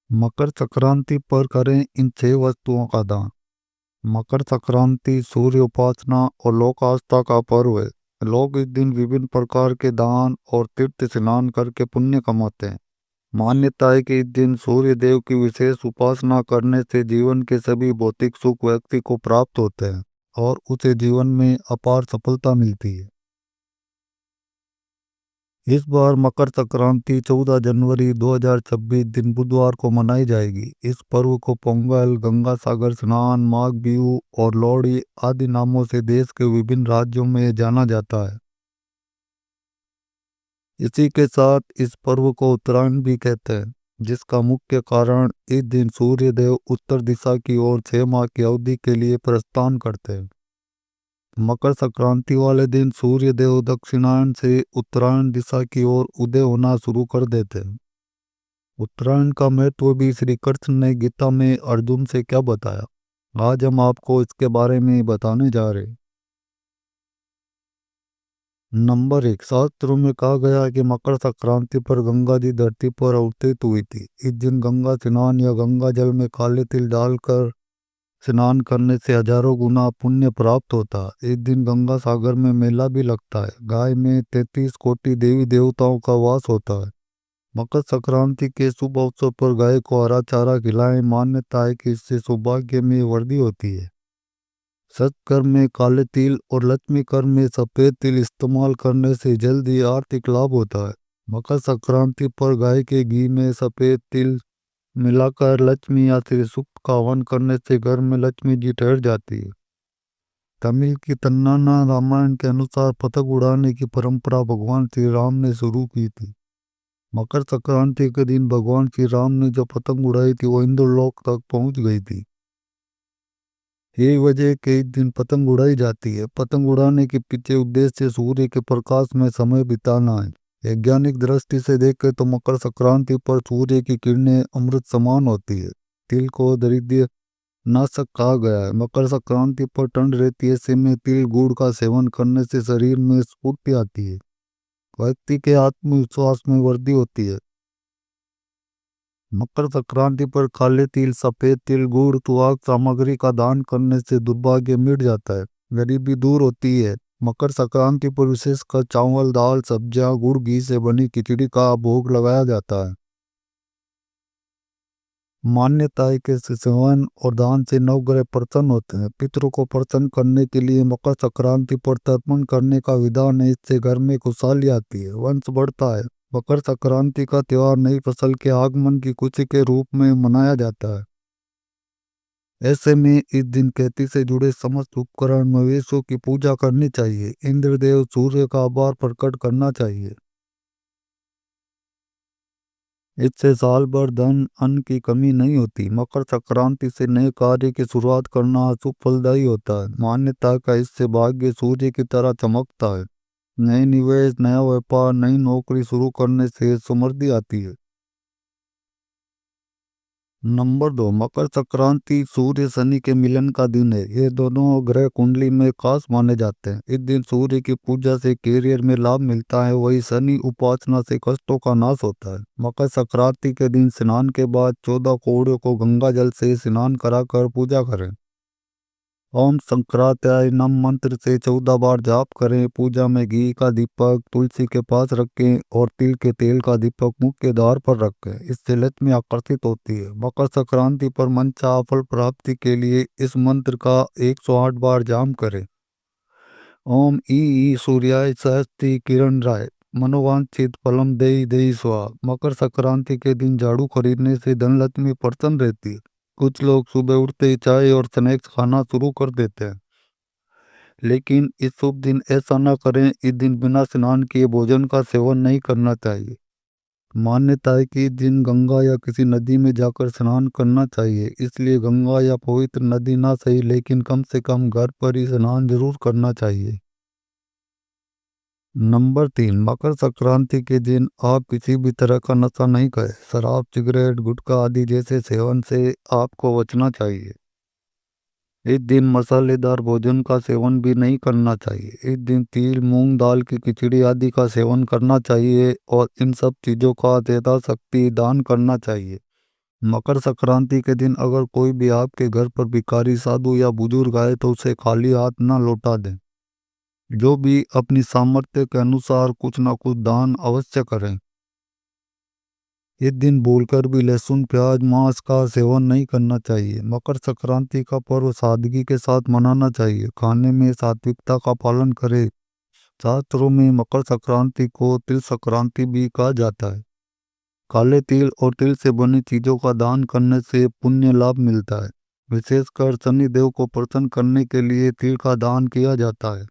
मकर संक्रांति पर करें इन 6 वस्तुओं का दान। मकर संक्रांति सूर्य उपासना और लोक आस्था का पर्व है। लोग इस दिन विभिन्न प्रकार के दान और तीर्थ स्नान करके पुण्य कमाते हैं। मान्यता है कि इस दिन सूर्य देव की विशेष उपासना करने से जीवन के सभी भौतिक सुख व्यक्ति को प्राप्त होते हैं और उसे जीवन में अपार सफलता मिलती है। इस बार मकर संक्रांति 14 जनवरी 2026 दिन बुधवार को मनाई जाएगी। इस पर्व को पोंगल, गंगा सागर स्नान, माघ बिहू और लोहड़ी आदि नामों से देश के विभिन्न राज्यों में जाना जाता है। इसी के साथ इस पर्व को उत्तरायण भी कहते हैं, जिसका मुख्य कारण इस दिन सूर्य देव उत्तर दिशा की ओर 6 माह की अवधि के लिए प्रस्थान करते हैं। मकर संक्रांति वाले दिन सूर्य देव दक्षिणायन से उत्तरायण दिशा की ओर उदय होना शुरू कर देते हैं। उत्तरायण का महत्व भी श्री कृष्ण ने गीता में अर्जुन से क्या बताया, आज हम आपको इसके बारे में बताने जा रहे हैं। नंबर 1, शास्त्रों में कहा गया है कि मकर संक्रांति पर गंगा जी धरती पर अवतरित हुई थी। इस दिन गंगा स्नान या गंगा जल में काले तिल डालकर स्नान करने से हजारों गुना पुण्य प्राप्त होता है। इस दिन गंगा सागर में मेला भी लगता है। गाय में 33 कोटि देवी देवताओं का वास होता है। मकर संक्रांति के शुभ अवसर पर गाय को हरा चारा खिलाएं। मान्यता है कि इससे सौभाग्य में वृद्धि होती है। सत्कर्म में काले तिल और लक्ष्मी कर्म में सफेद तिल इस्तेमाल करने से जल्दी आर्थिक लाभ होता है। मकर संक्रांति पर गाय के घी में सफेद तिल मिलाकर लक्ष्मी या श्री सूक्त का हवन करने से घर में लक्ष्मी जी ठहर जाती है। तमिल की तन्नाना रामायण के अनुसार पतंग उड़ाने की परंपरा भगवान श्री राम ने शुरू की थी। मकर संक्रांति के दिन भगवान श्री राम ने जो पतंग उड़ाई थी वो इंद्रलोक तक पहुंच गई थी। यही वजह के इस दिन पतंग उड़ाई जाती है। पतंग उड़ाने के पीछे उद्देश्य सूर्य के प्रकाश में समय बिताना है। वैज्ञानिक दृष्टि से देखें तो मकर संक्रांति पर सूर्य की किरणें अमृत समान होती है। तिल को दरिद्र नाशक कहा गया है। मकर संक्रांति पर ठंड रहती है, ऐसे में तिल गुड़ का सेवन करने से शरीर में स्फूर्ति आती है। व्यक्ति के आत्मविश्वास में वृद्धि होती है। मकर संक्रांति पर काले तिल, सफेद तिल, गुड़, सुहाग सामग्री का दान करने से दुर्भाग्य मिट जाता है, गरीबी दूर होती है। मकर संक्रांति पर विशेषकर चावल, दाल, सब्जियां, गुड़, घी से बनी खिचड़ी का भोग लगाया जाता है। मान्यता है कि इस सेवन और दान से नवग्रह प्रसन्न होते हैं। पितरों को प्रसन्न करने के लिए मकर संक्रांति पर तर्पण करने का विधान है। इससे घर में खुशहाली आती है, वंश बढ़ता है। मकर संक्रांति का त्योहार नई फसल के आगमन की खुशी के रूप में मनाया जाता है। ऐसे में इस दिन खेती से जुड़े समस्त उपकरण, मवेशियों की पूजा करनी चाहिए। इंद्रदेव सूर्य का आभार प्रकट करना चाहिए। इससे साल भर धन अन्न की कमी नहीं होती। मकर संक्रांति से नए कार्य की शुरुआत करना शुभ फलदायी होता है। मान्यता का इससे भाग्य सूर्य की तरह चमकता है। नए निवेश, नया व्यापार, नई नौकरी शुरू करने से समृद्धि आती है। नंबर 2, मकर संक्रांति सूर्य शनि के मिलन का दिन है। ये दोनों ग्रह कुंडली में खास माने जाते हैं। इस दिन सूर्य की पूजा से कैरियर में लाभ मिलता है, वही शनि उपासना से कष्टों का नाश होता है। मकर संक्रांति के दिन स्नान के बाद 14 कौड़ियों को गंगा जल से स्नान कराकर पूजा करें। ओम संक्रांत्याय नम मंत्र से 14 बार जाप करें। पूजा में घी का दीपक तुलसी के पास रखें और तिल के तेल का दीपक मुख्य द्वार पर रखें। इससे लक्ष्मी आकर्षित होती है। मकर संक्रांति पर मनचाहा फल प्राप्ति के लिए इस मंत्र का 108 बार जाप करें। ओम ई सूर्याय सहस्ति किरण राय मनोवांछित फलम देई देई स्वाहा। मकर संक्रांति के दिन झाड़ू खरीदने से धन लक्ष्मी प्रसन्न रहती है। कुछ लोग सुबह उठते ही चाय और स्नैक्स खाना शुरू कर देते हैं, लेकिन इस शुभ दिन ऐसा न करें। इस दिन बिना स्नान किए भोजन का सेवन नहीं करना चाहिए। मान्यता है कि इस दिन गंगा या किसी नदी में जाकर स्नान करना चाहिए। इसलिए गंगा या पवित्र नदी ना सही, लेकिन कम से कम घर पर ही स्नान जरूर करना चाहिए। नंबर 3, मकर संक्रांति के दिन आप किसी भी तरह का नशा नहीं करें। शराब, सिगरेट, गुटखा आदि जैसे सेवन से आपको बचना चाहिए। इस दिन मसालेदार भोजन का सेवन भी नहीं करना चाहिए। इस दिन तिल, मूंग दाल की खिचड़ी आदि का सेवन करना चाहिए और इन सब चीज़ों का यथाशक्ति दान करना चाहिए। मकर संक्रांति के दिन अगर कोई भी आपके घर पर भिखारी, साधु या बुजुर्ग आए तो उसे खाली हाथ न लौटा दें। जो भी अपनी सामर्थ्य के अनुसार कुछ न कुछ दान अवश्य करें। इस दिन भूलकर भी लहसुन, प्याज, मांस का सेवन नहीं करना चाहिए। मकर संक्रांति का पर्व सादगी के साथ मनाना चाहिए। खाने में सात्विकता का पालन करें। शास्त्रों में मकर संक्रांति को तिल संक्रांति भी कहा जाता है। काले तिल और तिल से बनी चीजों का दान करने से पुण्य लाभ मिलता है। विशेषकर शनिदेव को प्रसन्न करने के लिए तिल का दान किया जाता है।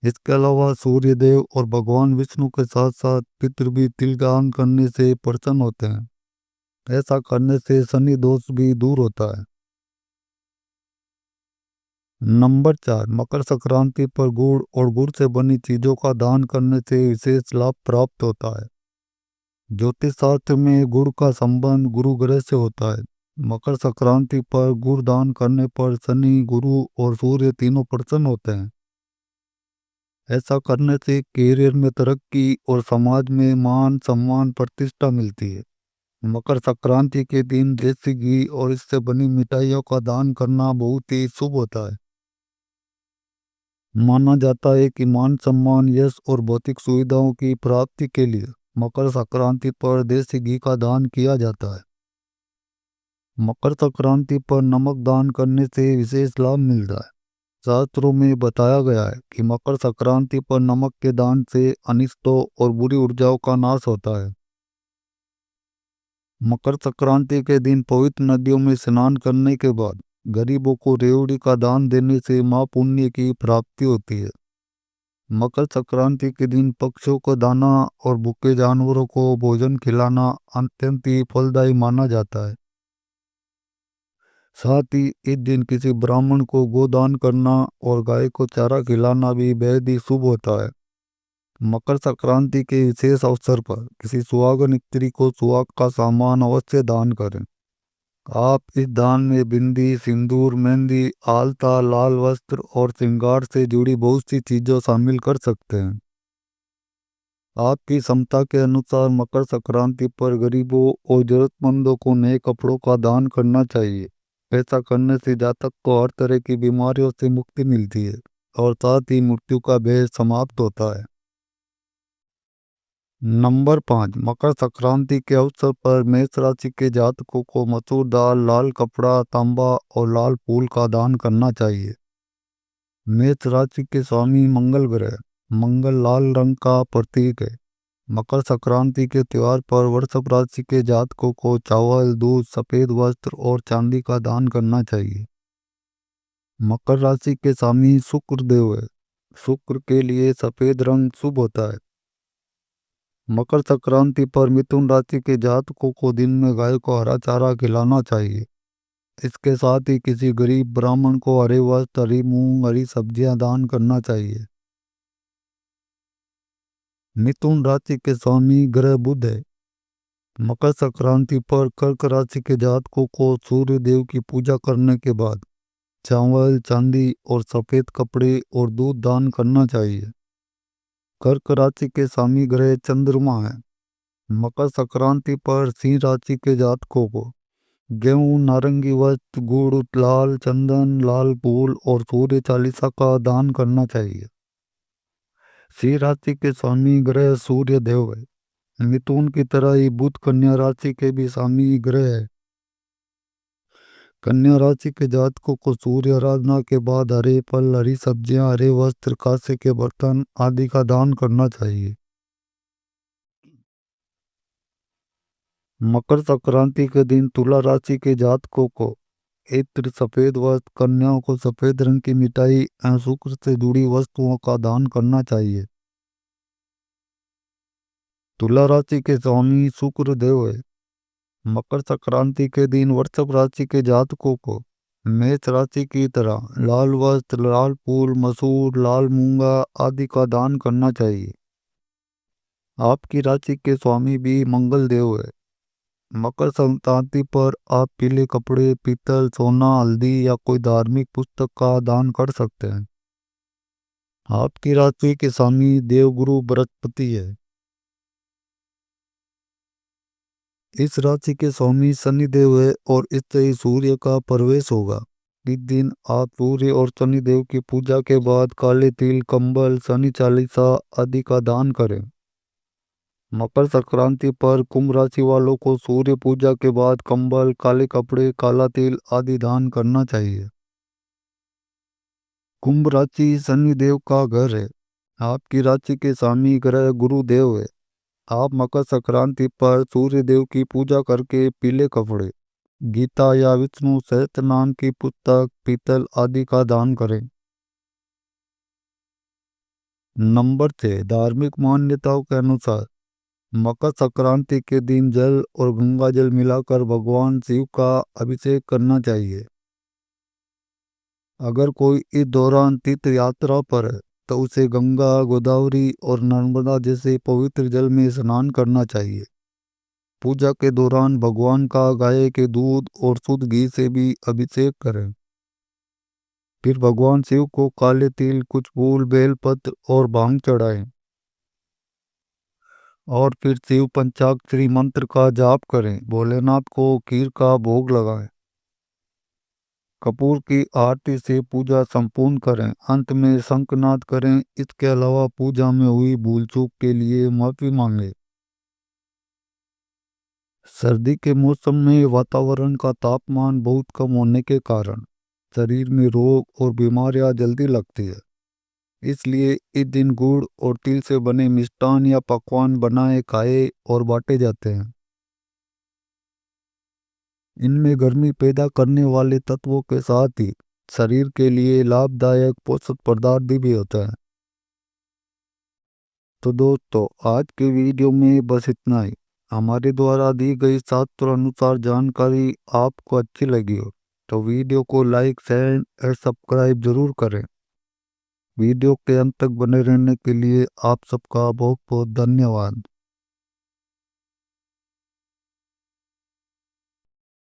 इसके अलावा सूर्यदेव और भगवान विष्णु के साथ साथ पितृ भी तिल दान करने से प्रसन्न होते हैं। ऐसा करने से शनि दोष भी दूर होता है। नंबर 4, मकर संक्रांति पर गुड़ और गुड़ से बनी चीजों का दान करने से विशेष लाभ प्राप्त होता है। ज्योतिष शास्त्र में गुड़ का संबंध गुरु ग्रह से होता है। मकर संक्रांति पर गुड़ दान करने पर शनि, गुरु और सूर्य तीनों प्रसन्न होते हैं। ऐसा करने से कैरियर में तरक्की और समाज में मान, सम्मान, प्रतिष्ठा मिलती है। मकर संक्रांति के दिन देसी घी और इससे बनी मिठाइयों का दान करना बहुत ही शुभ होता है। माना जाता है कि मान, सम्मान, यश और भौतिक सुविधाओं की प्राप्ति के लिए मकर संक्रांति पर देसी घी का दान किया जाता है। मकर संक्रांति पर नमक दान करने से विशेष लाभ मिलता है। शास्त्रों में बताया गया है कि मकर संक्रांति पर नमक के दान से अनिष्टों और बुरी ऊर्जाओं का नाश होता है। मकर संक्रांति के दिन पवित्र नदियों में स्नान करने के बाद गरीबों को रेवड़ी का दान देने से महापुण्य की प्राप्ति होती है। मकर संक्रांति के दिन पक्षियों को दाना और भूखे जानवरों को भोजन खिलाना अत्यंत ही फलदायी माना जाता है। साथ ही इस दिन किसी ब्राह्मण को गोदान करना और गाय को चारा खिलाना भी बेहद ही शुभ होता है। मकर संक्रांति के विशेष अवसर पर किसी सुहागन स्त्री को सुहाग का सामान अवश्य दान करें। आप इस दान में बिंदी, सिंदूर, मेहंदी, आलता, लाल वस्त्र और श्रृंगार से जुड़ी बहुत सी चीजों शामिल कर सकते हैं। आपकी क्षमता के अनुसार मकर संक्रांति पर गरीबों और जरूरतमंदों को नए कपड़ों का दान करना चाहिए। ऐसा करने से जातक को हर तरह की बीमारियों से मुक्ति मिलती है और साथ ही मृत्यु का भय समाप्त होता है। नंबर 5, मकर संक्रांति के अवसर पर मेष राशि के जातकों को मसूर दाल, लाल कपड़ा, तांबा और लाल फूल का दान करना चाहिए। मेष राशि के स्वामी मंगल ग्रह, मंगल लाल रंग का प्रतीक है। मकर संक्रांति के त्योहार पर वृषभ राशि के जातकों को चावल, दूध, सफेद वस्त्र और चांदी का दान करना चाहिए। मकर राशि के स्वामी शुक्र देव है। शुक्र के लिए सफेद रंग शुभ होता है। मकर संक्रांति पर मिथुन राशि के जातकों को दिन में गाय को हरा चारा खिलाना चाहिए। इसके साथ ही किसी गरीब ब्राह्मण को हरे वस्त्र, हरी मूंग, हरी सब्जियां दान करना चाहिए। मिथुन राशि के स्वामी ग्रह बुध है। मकर संक्रांति पर कर्क राशि के जातकों को सूर्य देव की पूजा करने के बाद चावल, चांदी और सफेद कपड़े और दूध दान करना चाहिए। कर्क राशि के स्वामी ग्रह चंद्रमा है। मकर संक्रांति पर सिंह राशि के जातकों को गेहूं, नारंगी वस्त्र, गुड़, लाल चंदन, लाल फूल और सूर्य चालीसा का दान करना चाहिए। सिंह राशि के स्वामी ग्रह सूर्य देव है। मिथुन की तरह ही बुध कन्या राशि के भी स्वामी ग्रह है। कन्या राशि के जातकों को सूर्य आराधना के बाद हरे फल, हरी सब्जियां, हरे वस्त्र, कांसे के बर्तन आदि का दान करना चाहिए। मकर संक्रांति के दिन तुला राशि के जातकों को इत्र, सफेद वस्त्र, कन्याओं को सफेद रंग की मिठाई एवं शुक्र से जुड़ी वस्तुओं का दान करना चाहिए। तुला राशि के स्वामी शुक्र देव है। मकर संक्रांति के दिन वृषभ राशि के जातकों को मेष राशि की तरह लाल वस्त्र, लाल फूल, मसूर, लाल मूंगा आदि का दान करना चाहिए। आपकी राशि के स्वामी भी मंगल देव है। मकर संक्रांति पर आप पीले कपड़े, पीतल, सोना, हल्दी या कोई धार्मिक पुस्तक का दान कर सकते हैं। आपकी राशि के स्वामी देवगुरु बृहस्पति है। इस राशि के स्वामी शनिदेव है और इससे ही सूर्य का प्रवेश होगा। इस दिन आप सूर्य और शनिदेव की पूजा के बाद काले तिल, कंबल, शनि चालीसा आदि का दान करें। मकर संक्रांति पर कुंभ राशि वालों को सूर्य पूजा के बाद कंबल, काले कपड़े, काला तिल आदि दान करना चाहिए। कुंभ राशि शनिदेव का घर है। आपकी राशि के स्वामी ग्रह गुरुदेव है। आप मकर संक्रांति पर सूर्य देव की पूजा करके पीले कपड़े, गीता या विष्णु सहस्त्रनाम की पुस्तक, पीतल आदि का दान करें। नंबर 6, धार्मिक मान्यताओं के अनुसार मकर संक्रांति के दिन जल और गंगा जल मिलाकर भगवान शिव का अभिषेक करना चाहिए। अगर कोई इस दौरान तीर्थ यात्रा पर है तो उसे गंगा, गोदावरी और नर्मदा जैसे पवित्र जल में स्नान करना चाहिए। पूजा के दौरान भगवान का गाय के दूध और शुद्ध घी से भी अभिषेक करें। फिर भगवान शिव को काले तिल, कुछ फूल, बेलपत्र और भांग चढ़ाएं और फिर शिव पंचाक्षरी मंत्र का जाप करें। भोलेनाथ को खीर का भोग लगाएं। कपूर की आरती से पूजा संपूर्ण करें। अंत में शंखनाद करें। इसके अलावा पूजा में हुई भूल चूक के लिए माफी मांगे। सर्दी के मौसम में वातावरण का तापमान बहुत कम होने के कारण शरीर में रोग और बीमारियां जल्दी लगती है। इसलिए इस दिन गुड़ और तिल से बने मिष्ठान या पकवान बनाए, खाए और बांटे जाते हैं। इनमें गर्मी पैदा करने वाले तत्वों के साथ ही शरीर के लिए लाभदायक पोषक पदार्थ भी होता है। तो दोस्तों, आज के वीडियो में बस इतना ही। हमारे द्वारा दी गई शास्त्र अनुसार जानकारी आपको अच्छी लगी हो तो वीडियो को लाइक, शेयर और सब्सक्राइब जरूर करें। वीडियो के अंत तक बने रहने के लिए आप सबका बहुत बहुत धन्यवाद।